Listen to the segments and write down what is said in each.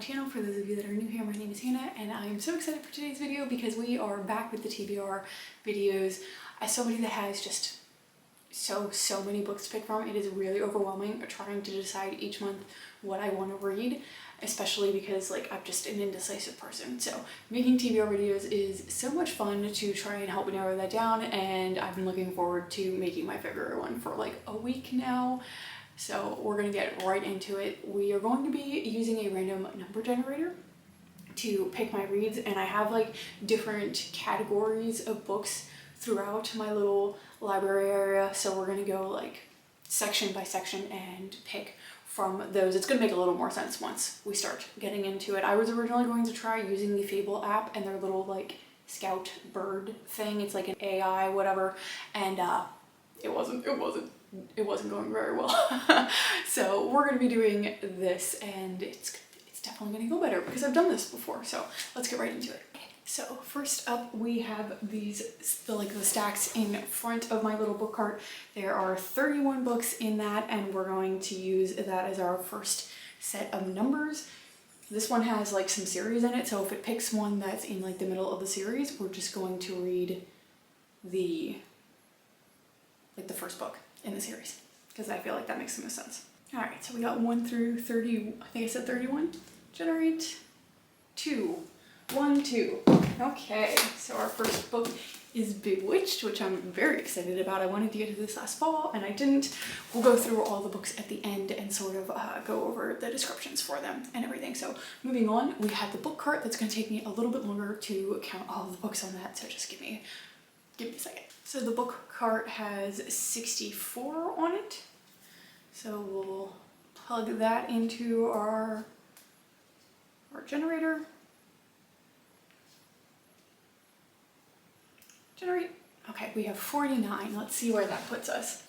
channel. For those of you that are new here, my name is Hannah and I'm so excited for today's video because we are back with the TBR videos. As somebody that has just so many books to pick from, it is really overwhelming trying to decide each month what I want to read, especially because like I'm just an indecisive person. So making TBR videos is so much fun to try and help narrow that down, and I've been looking forward to making my February one for like a week now. So we're gonna get right into it. We are going to be using a random number generator to pick my reads, and I have like different categories of books throughout my little library area. So we're gonna go like section by section and pick from those. It's gonna make a little more sense once we start getting into it. I was originally going to try using the Fable app and their little like scout bird thing. It's like an AI whatever, and it wasn't going very well. So we're going to be doing this, and it's definitely going to go better because I've done this before. So let's get right into it. So first up, we have the stacks in front of my little book cart. There are 31 books in that, and we're going to use that as our first set of numbers. This one has like some series in it, so if it picks one that's in like the middle of the series, we're just going to read the first book in the series, because I feel like that makes the most sense. All right, so we got 1 through 30, I think I said 31. Generate 2. 1, 2. Okay, so our first book is Bewitched, which I'm very excited about. I wanted to get to this last fall and I didn't. We'll go through all the books at the end and sort of go over the descriptions for them and everything. So moving on, we have the book cart. That's going to take me a little bit longer to count all the books on that, so just give me a second. So the book cart has 64 on it. So we'll plug that into our generator. Generate. Okay, we have 49. Let's see where that puts us.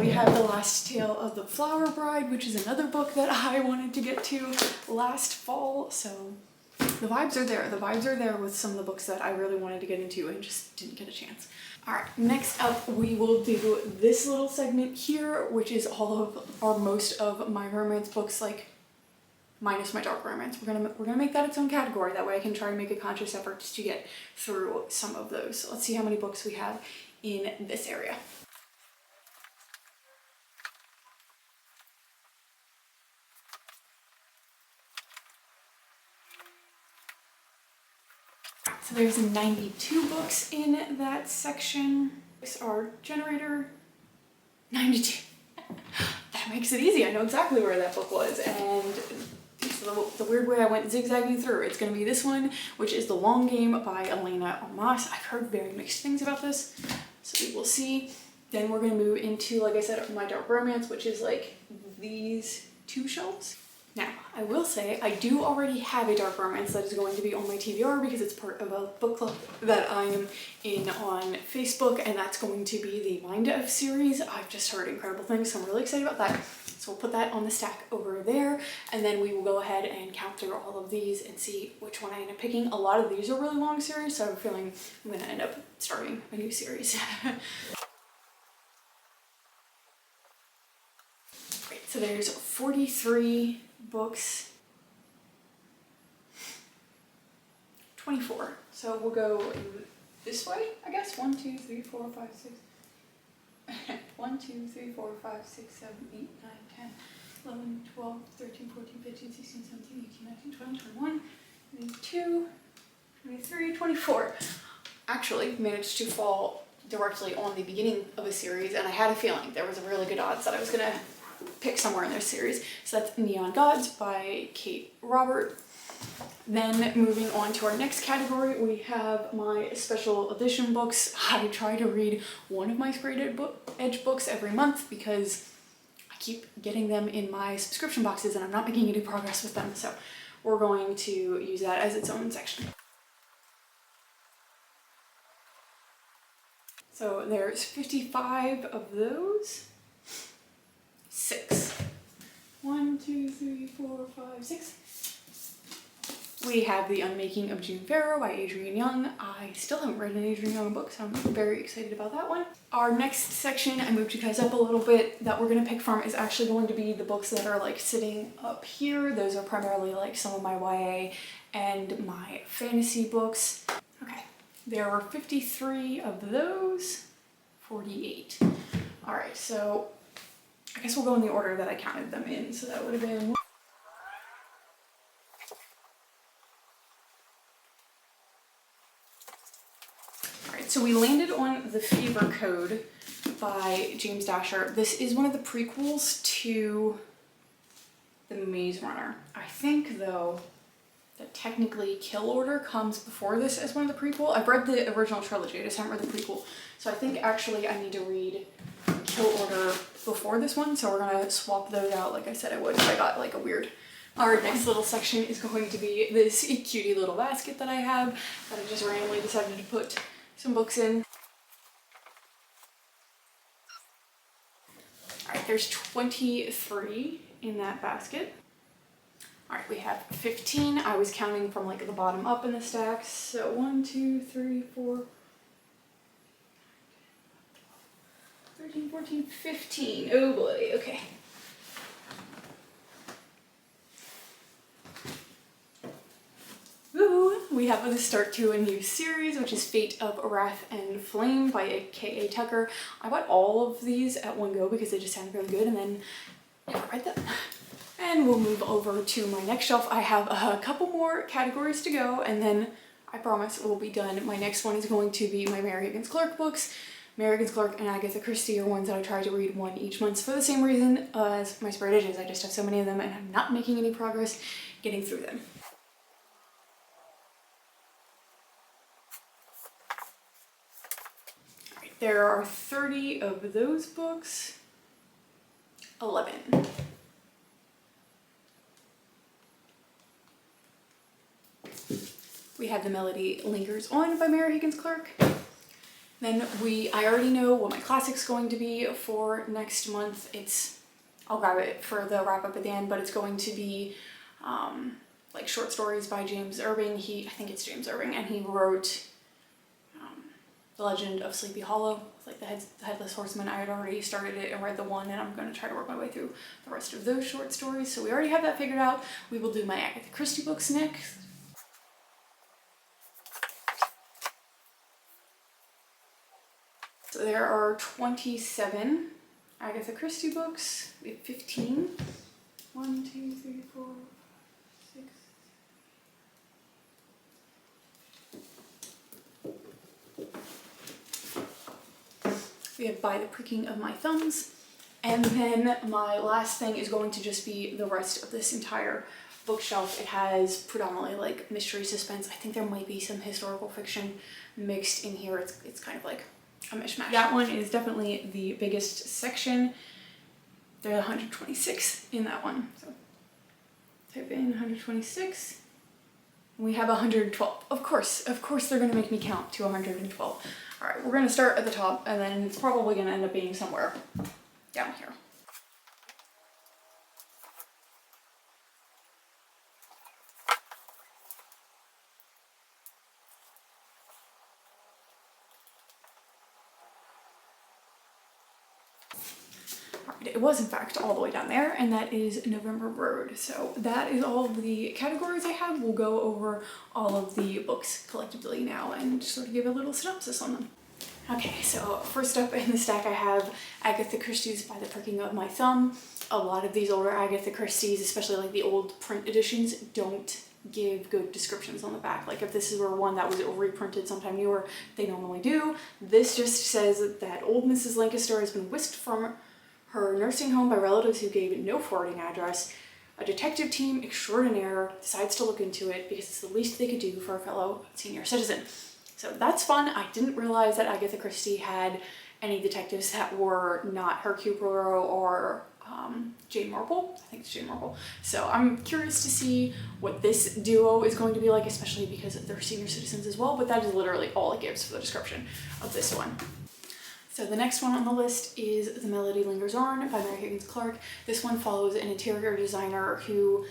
We have The Last Tale of the Flower Bride, which is another book that I wanted to get to last fall. So the vibes are there. The vibes are there with some of the books that I really wanted to get into and just didn't get a chance. All right, next up we will do this little segment here, which is all of or most of my romance books, like minus my dark romance. We're gonna make that its own category. That way I can try and make a conscious effort to get through some of those. So let's see how many books we have in this area. So there's 92 books in that section. This our generator, 92. That makes it easy. I know exactly where that book was, and so the weird way I went zigzagging through. It's going to be this one, which is The Long Game by Elena Omas. I've heard very mixed things about this, so we will see. Then we're going to move into, like I said, my dark romance, which is like these two shelves. Now, I will say I do already have a dark romance that is going to be on my TBR because it's part of a book club that I am in on Facebook, and that's going to be the Mind F series. I've just heard incredible things, so I'm really excited about that. So we'll put that on the stack over there, and then we will go ahead and count through all of these and see which one I end up picking. A lot of these are really long series, so I'm feeling I'm going to end up starting a new series. Great, so there's 43 books, 24. So we'll go this way, I guess. 1, 2, 3, 4, 5, 6. 1, 2, 3, 4, 5, 6, 7, 8, 9, 10, 11, 12, 13, 14, 15, 16, 17, 18, 19, 20, 21, 22, 23, 24. Actually managed to fall directly on the beginning of a series, and I had a feeling there was a really good odds that I was gonna pick somewhere in their series. So that's Neon Gods by Kate Robert. Then moving on to our next category, we have my special edition books. I try to read one of my Sprayed Edge books every month because I keep getting them in my subscription boxes and I'm not making any progress with them. So we're going to use that as its own section. So there's 55 of those. 6. 1, 2, 3, 4, 5, 6. We have The Unmaking of June Farrow by Adrienne Young. I still haven't read an Adrienne Young book, so I'm very excited about that one. Our next section, I moved you guys up a little bit, that we're gonna pick from is actually going to be the books that are like sitting up here. Those are primarily like some of my YA and my fantasy books. Okay, there are 53 of those, 48. All right, so I guess we'll go in the order that I counted them in. So that would have been so we landed on The Fever Code by James Dasher. This is one of the prequels to The Maze Runner. I think, though, that technically Kill Order comes before this as one of the prequel. I've read the original trilogy, I just haven't read the prequel. So I think actually I need to read Kill Order before this one, so we're gonna swap those out like I said I would if I got like a weird. Our next little section is going to be this cutie little basket that I have that I just randomly decided to put some books in. Alright, there's 23 in that basket. Alright, we have 15. I was counting from like the bottom up in the stacks. So 1, 2, 3, 4, 13, 14, 15. Oh boy, okay. We have the start to a new series, which is Fate of Wrath and Flame by K.A. Tucker. I bought all of these at one go because they just sounded really good and then never read them. And we'll move over to my next shelf. I have a couple more categories to go and then I promise we'll be done. My next one is going to be my Mary Higgins Clark books. Mary Higgins Clark and Agatha Christie are ones that I try to read one each month for the same reason as my Spread Edges. I just have so many of them and I'm not making any progress getting through them. There are 30 of those books. 11. We have The Melody Lingers On by Mary Higgins Clark. Then I already know what my classic's going to be for next month. I'll grab it for the wrap up at the end, but it's going to be like short stories by James Irving. I think it's James Irving, and he wrote The Legend of Sleepy Hollow, like the Headless Horseman. I had already started it and read the one, and I'm going to try to work my way through the rest of those short stories. So we already have that figured out. We will do my Agatha Christie books next. So there are 27 Agatha Christie books. We have 15. 1, 2, 3, 4, 6. We have By the Pricking of My Thumbs. And then my last thing is going to just be the rest of this entire bookshelf. It has predominantly like mystery, suspense. I think there might be some historical fiction mixed in here. It's kind of like a mishmash. That one is definitely the biggest section. There are 126 in that one. So type in 126. We have 112. Of course they're gonna make me count to 112. All right, we're gonna start at the top and then it's probably gonna end up being somewhere down here. It was in fact all the way down there, and that is November Road. So that is all of the categories I have. We'll go over all of the books collectively now and sort of give a little synopsis on them. Okay, so first up in the stack I have Agatha Christie's By the Pricking of My Thumb. A lot of these older Agatha Christie's, especially like the old print editions, don't give good descriptions on the back. Like if this were one that was reprinted sometime newer, they normally do. This just says that old Mrs. Lancaster has been whisked from her nursing home by relatives who gave no forwarding address. A detective team extraordinaire decides to look into it because it's the least they could do for a fellow senior citizen. So that's fun. I didn't realize that Agatha Christie had any detectives that were not Hercule Poirot or Jane Marple. I think it's Jane Marple. So I'm curious to see what this duo is going to be like, especially because they're senior citizens as well, but that is literally all it gives for the description of this one. So the next one on the list is The Melody Lingers On by Mary Higgins Clark. This one follows an interior designer who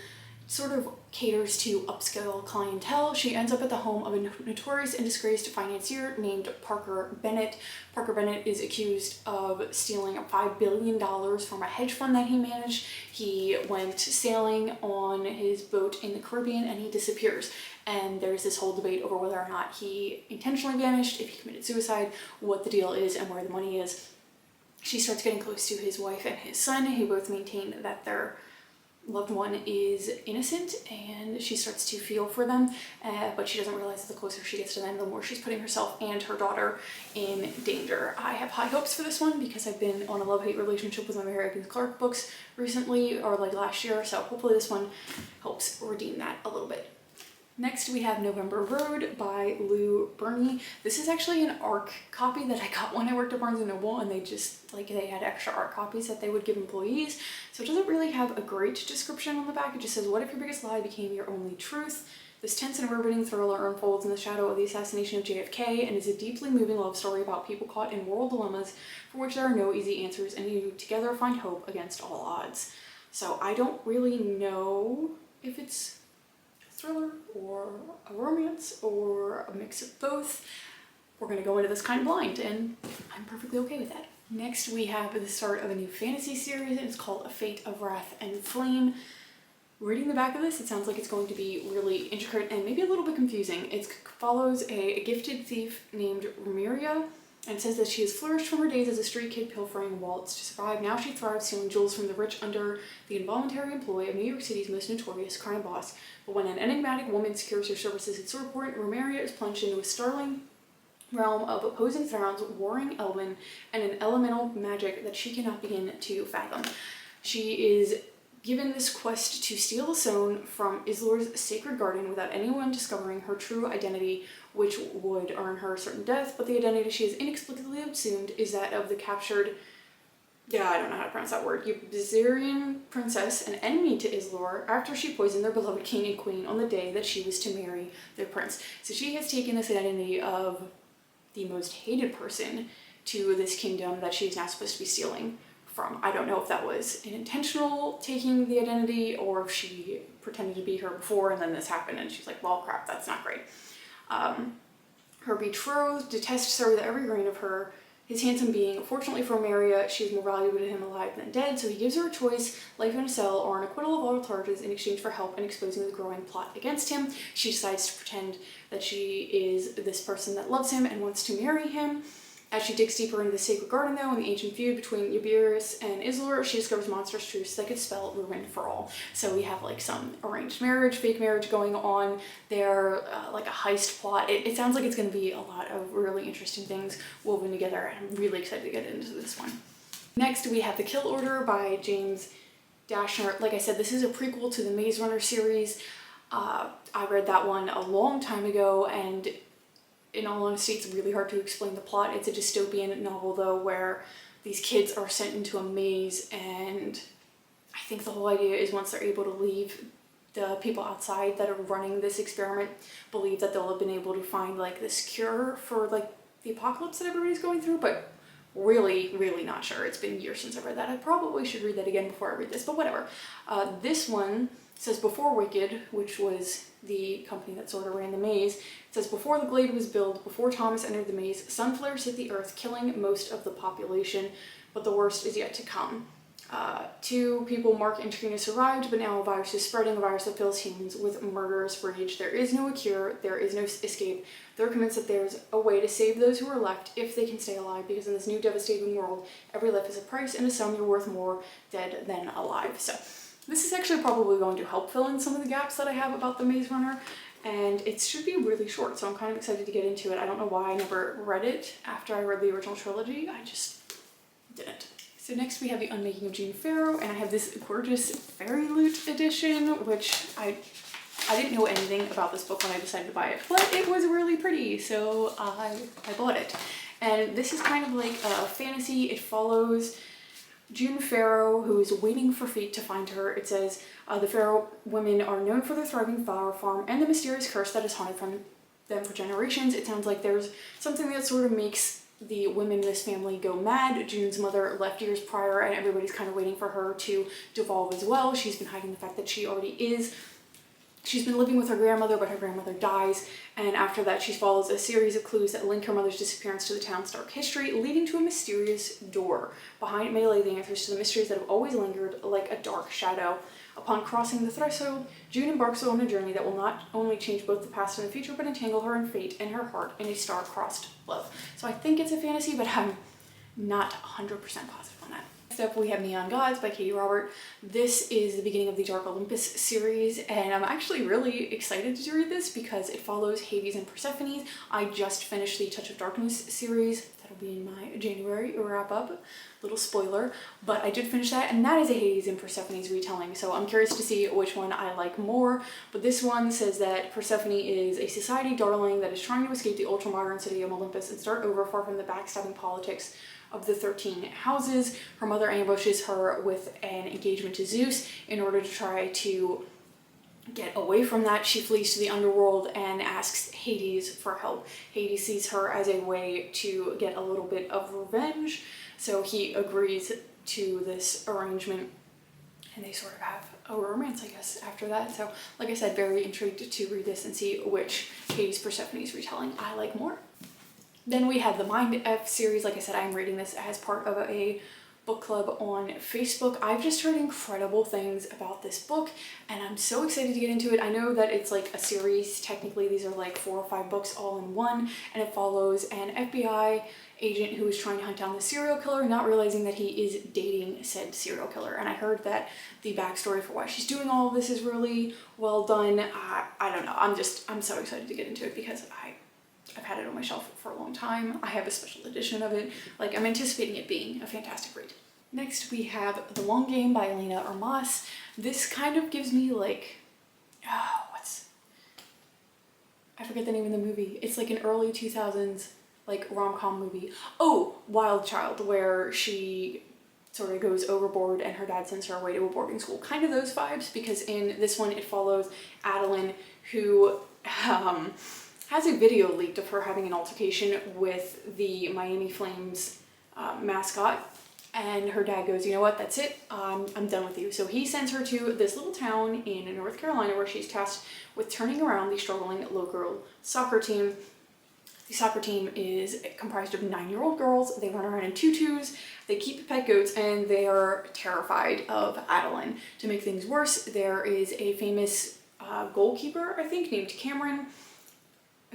sort of caters to upscale clientele. She ends up at the home of a notorious and disgraced financier named Parker Bennett. Parker Bennett is accused of stealing $5 billion from a hedge fund that he managed. He went sailing on his boat in the Caribbean and he disappears. And there's this whole debate over whether or not he intentionally vanished, if he committed suicide, what the deal is, and where the money is. She starts getting close to his wife and his son, who both maintain that their loved one is innocent, and she starts to feel for them, but she doesn't realize that the closer she gets to them, the more she's putting herself and her daughter in danger. I have high hopes for this one because I've been on a love-hate relationship with my Mary Higgins Clark books recently, or like last year, so hopefully this one helps redeem that a little bit. Next we have November Road by Lou Berney. This is actually an ARC copy that I got when I worked at Barnes & Noble, and they had extra ARC copies that they would give employees. So it doesn't really have a great description on the back. It just says, what if your biggest lie became your only truth? This tense and riveting thriller unfolds in the shadow of the assassination of JFK and is a deeply moving love story about people caught in moral dilemmas for which there are no easy answers, and you together find hope against all odds. So I don't really know if it's thriller or a romance or a mix of both. We're gonna go into this kind of blind, and I'm perfectly okay with that. Next we have the start of a new fantasy series, and it's called A Fate of Wrath and Flame. Reading the back of this, it sounds like it's going to be really intricate and maybe a little bit confusing. It follows a gifted thief named Ramiria, and it says that she has flourished from her days as a street kid pilfering wallets to survive. Now she thrives stealing jewels from the rich under the involuntary employ of New York City's most notorious crime boss. But when an enigmatic woman secures her services at Swordport, Ramiria is plunged into a startling realm of opposing thrones, warring elven, and an elemental magic that she cannot begin to fathom. She is given this quest to steal the stone from Islor's sacred garden without anyone discovering her true identity, which would earn her certain death, but the identity she has inexplicably assumed is that of the captured, I don't know how to pronounce that word, Yubzerian princess, an enemy to Islor, after she poisoned their beloved king and queen on the day that she was to marry their prince. So she has taken this identity of the most hated person to this kingdom that she's now supposed to be stealing from. I don't know if that was an intentional taking the identity or if she pretended to be her before and then this happened and she's like, well, crap, that's not great. Her betrothed detests her with every grain of her. His handsome being, fortunately for Ramiria, she is more valuable to him alive than dead, so he gives her a choice, life in a cell or an acquittal of all charges in exchange for help in exposing the growing plot against him. She decides to pretend that she is this person that loves him and wants to marry him. As she digs deeper into the sacred garden, though, and the ancient feud between Yubirus and Islor, she discovers monstrous truths that could spell ruin for all. So we have like some arranged marriage, fake marriage going on there, like a heist plot. It sounds like it's going to be a lot of really interesting things woven together, and I'm really excited to get into this one. Next, we have The Kill Order by James Dashner. Like I said, this is a prequel to the Maze Runner series. I read that one a long time ago, and in all honesty, it's really hard to explain the plot. It's a dystopian novel, though, where these kids are sent into a maze, and I think the whole idea is once they're able to leave, the people outside that are running this experiment believe that they'll have been able to find like this cure for like the apocalypse that everybody's going through, but really not sure. It's been years since I read that. I probably should read that again before I read this, but whatever. This one says before Wicked, which was the company that sort of ran the maze, it says before the glade was built, before Thomas entered the maze, sun flares hit the earth, killing most of the population, but the worst is yet to come. 2 people, Mark and Trina, survived, but now a virus is spreading, a virus that fills humans with murderous rage. There is no cure, there is no escape. They're convinced that there's a way to save those who are left if they can stay alive, because in this new devastating world, every life is a price, and to some you're worth more dead than alive. So this is actually probably going to help fill in some of the gaps that I have about the Maze Runner, and it should be really short, so I'm kind of excited to get into it. I don't know why I never read it after I read the original trilogy, I just didn't. So next we have The Unmaking of June Farrow, and I have this gorgeous Fairy Loot edition, which I didn't know anything about this book when I decided to buy it, but it was really pretty, so I bought it. And this is kind of like a fantasy. It follows June Farrow, who is waiting for fate to find her. It says, the Farrow women are known for their thriving flower farm and the mysterious curse that has haunted from them for generations. It sounds like there's something that sort of makes the women in this family go mad. June's mother left years prior, and everybody's kind of waiting for her to devolve as well. She's been hiding the fact that she already is She's been living with her grandmother, but her grandmother dies, and after that she follows a series of clues that link her mother's disappearance to the town's dark history, leading to a mysterious door. Behind it may lay the answers to the mysteries that have always lingered like a dark shadow. Upon crossing the threshold, June embarks on a journey that will not only change both the past and the future, but entangle her in fate and her heart in a star-crossed love. So I think it's a fantasy, but I'm not 100% positive on that. Next up, we have Neon Gods by Katie Robert. This is the beginning of the Dark Olympus series, and I'm actually really excited to read this because it follows Hades and Persephone. I just finished the Touch of Darkness series. That'll be in my January wrap-up. Little spoiler, but I did finish that, and that is a Hades and Persephone's retelling, so I'm curious to see which one I like more. But this one says that Persephone is a society darling that is trying to escape the ultra-modern city of Olympus and start over far from the backstabbing politics of the 13 houses. Her mother ambushes her with an engagement to Zeus. In order to try to get away from that, she flees to the underworld and asks Hades for help. Hades sees her as a way to get a little bit of revenge, so he agrees to this arrangement, and they sort of have a romance, I guess, after that. So, like I said, very intrigued to read this and see which Hades Persephone's retelling I like more. Then we have the Mind F series. Like I said, I'm reading this as part of a book club on Facebook. I've just heard incredible things about this book, and I'm so excited to get into it. I know that it's like a series. Technically, these are like 4 or 5 books all in one, and it follows an FBI agent who is trying to hunt down the serial killer, not realizing that he is dating said serial killer. And I heard that the backstory for why she's doing all of this is really well done. I don't know. I'm so excited to get into it because I've had it on my shelf for a long time. I have a special edition of it. Like, I'm anticipating it being a fantastic read. Next, we have The Long Game by Elena Armas. This kind of gives me like, I forget the name of the movie. It's like an early 2000s like rom-com movie. Oh, Wild Child, where she sort of goes overboard and her dad sends her away to a boarding school. Kind of those vibes, because in this one it follows Adeline, who has a video leaked of her having an altercation with the Miami Flames mascot, and her dad goes, you know what, that's it, I'm done with you. So he sends her to this little town in North Carolina where she's tasked with turning around the struggling local soccer team. The soccer team is comprised of 9-year-old girls. They run around in tutus, they keep pet goats, and they are terrified of Adeline. To make things worse, there is a famous goalkeeper, I think, named Cameron,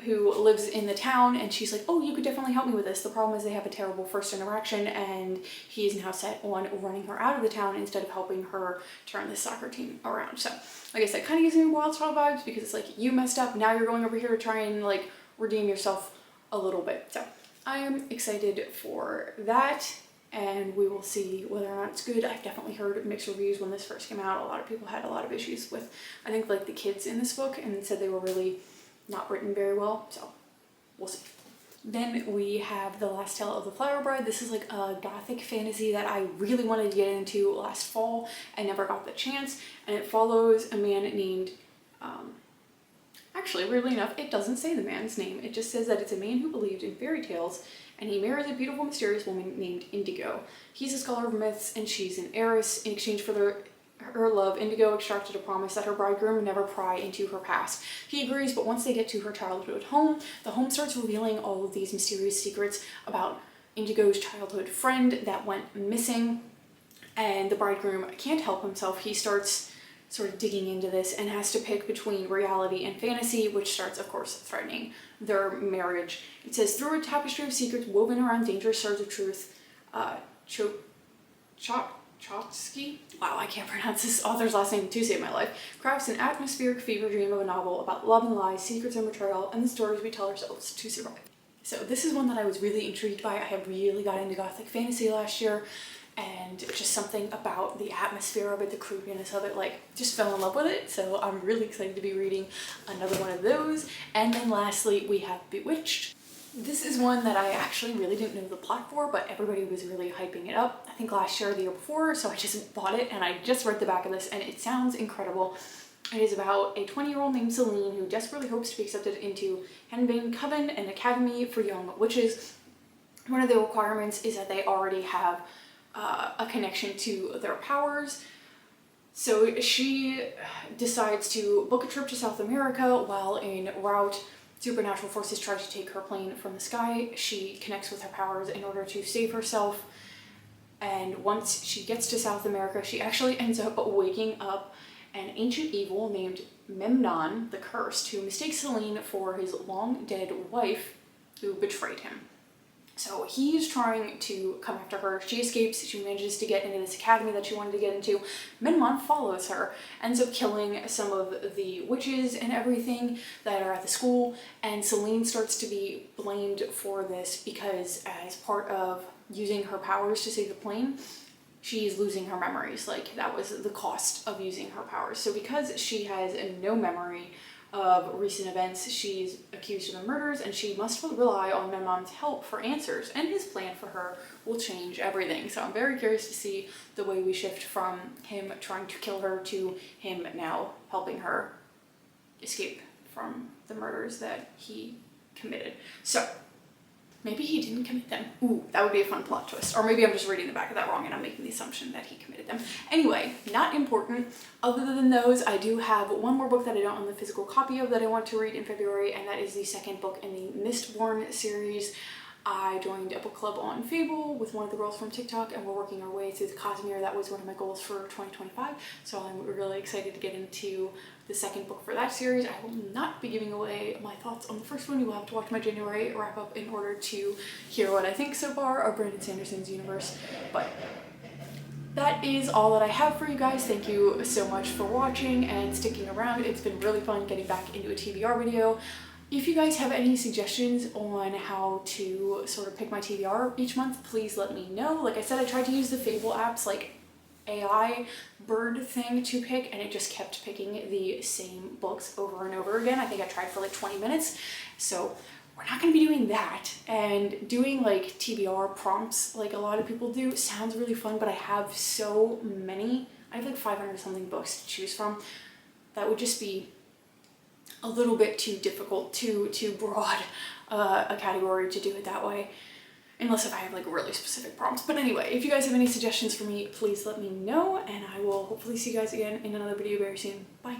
who lives in the town, and she's like, oh, you could definitely help me with this. The problem is they have a terrible first interaction, and he is now set on running her out of the town instead of helping her turn this soccer team around. So, like I said, kind of gives me Wild Child vibes, because it's like, you messed up, now you're going over here to try and like redeem yourself a little bit. So I am excited for that, and we will see whether or not it's good. I've definitely heard mixed reviews when this first came out. A lot of people had a lot of issues with, I think, like the kids in this book, and said they were really not written very well, so we'll see. Then we have The Last Tale of the Flower Bride. This is like a gothic fantasy that I really wanted to get into last fall and never got the chance, and it follows a man named actually, weirdly enough, it doesn't say the man's name. It just says that it's a man who believed in fairy tales, and he marries a beautiful, mysterious woman named Indigo. He's a scholar of myths, and she's an heiress. In exchange for her love, Indigo extracted a promise that her bridegroom never pry into her past. He agrees, but once they get to her childhood home, the home starts revealing all of these mysterious secrets about Indigo's childhood friend that went missing, and the bridegroom can't help himself. He starts sort of digging into this and has to pick between reality and fantasy, which starts, of course, threatening their marriage. It says, through a tapestry of secrets woven around dangerous shards of truth, Chotsky, wow, I can't pronounce this author's last name to save my life, crafts an atmospheric fever dream of a novel about love and lies, secrets and betrayal, and the stories we tell ourselves to survive. So this is one that I was really intrigued by. I had really got into gothic fantasy last year, and just something about the atmosphere of it, the creepiness of it, like, just fell in love with it. So I'm really excited to be reading another one of those. And then lastly, we have Bewitched. This is one that I actually really didn't know the plot for, but everybody was really hyping it up, I think last year or the year before, so I just bought it, and I just read the back of this, and it sounds incredible. It is about a 20-year-old named Celine who desperately hopes to be accepted into Henbane Coven, an academy for young witches. One of the requirements is that they already have a connection to their powers. So she decides to book a trip to South America. While en route, supernatural forces try to take her plane from the sky. She connects with her powers in order to save herself. And once she gets to South America, she actually ends up waking up an ancient evil named Memnon the Cursed, who mistakes Selene for his long dead wife who betrayed him. So he's trying to come after her. She escapes. She manages to get into this academy that she wanted to get into. Memnon follows her, ends up killing some of the witches and everything that are at the school, and Selene starts to be blamed for this because as part of using her powers to save the plane, she's losing her memories. Like, that was the cost of using her powers. So because she has no memory of recent events, she's accused of the murders, and she must rely on Memnon's help for answers, and his plan for her will change everything. So I'm very curious to see the way we shift from him trying to kill her to him now helping her escape from the murders that he committed. So maybe he didn't commit them. Ooh, that would be a fun plot twist. Or maybe I'm just reading the back of that wrong and I'm making the assumption that he committed them. Anyway, not important. Other than those, I do have one more book that I don't own the physical copy of that I want to read in February, and that is the second book in the Mistborn series. I joined a book club on Fable with one of the girls from TikTok, and we're working our way through the Cosmere. That was one of my goals for 2025, so I'm really excited to get into the second book for that series. I will not be giving away my thoughts on the first one. You will have to watch my January wrap up in order to hear what I think so far of Brandon Sanderson's universe, but that is all that I have for you guys. Thank you so much for watching and sticking around. It's been really fun getting back into a TBR video. If you guys have any suggestions on how to sort of pick my TBR each month, please let me know. Like I said, I tried to use the Fable app's like AI bird thing to pick, and it just kept picking the same books over and over again. I think I tried for like 20 minutes. So we're not going to be doing that. And doing like TBR prompts like a lot of people do sounds really fun, but I have so many. I have like 500 something books to choose from. That would just be a little bit too difficult, too broad a category to do it that way, unless if I have like really specific prompts. But anyway, if you guys have any suggestions for me, please let me know, and I will hopefully see you guys again in another video very soon. Bye.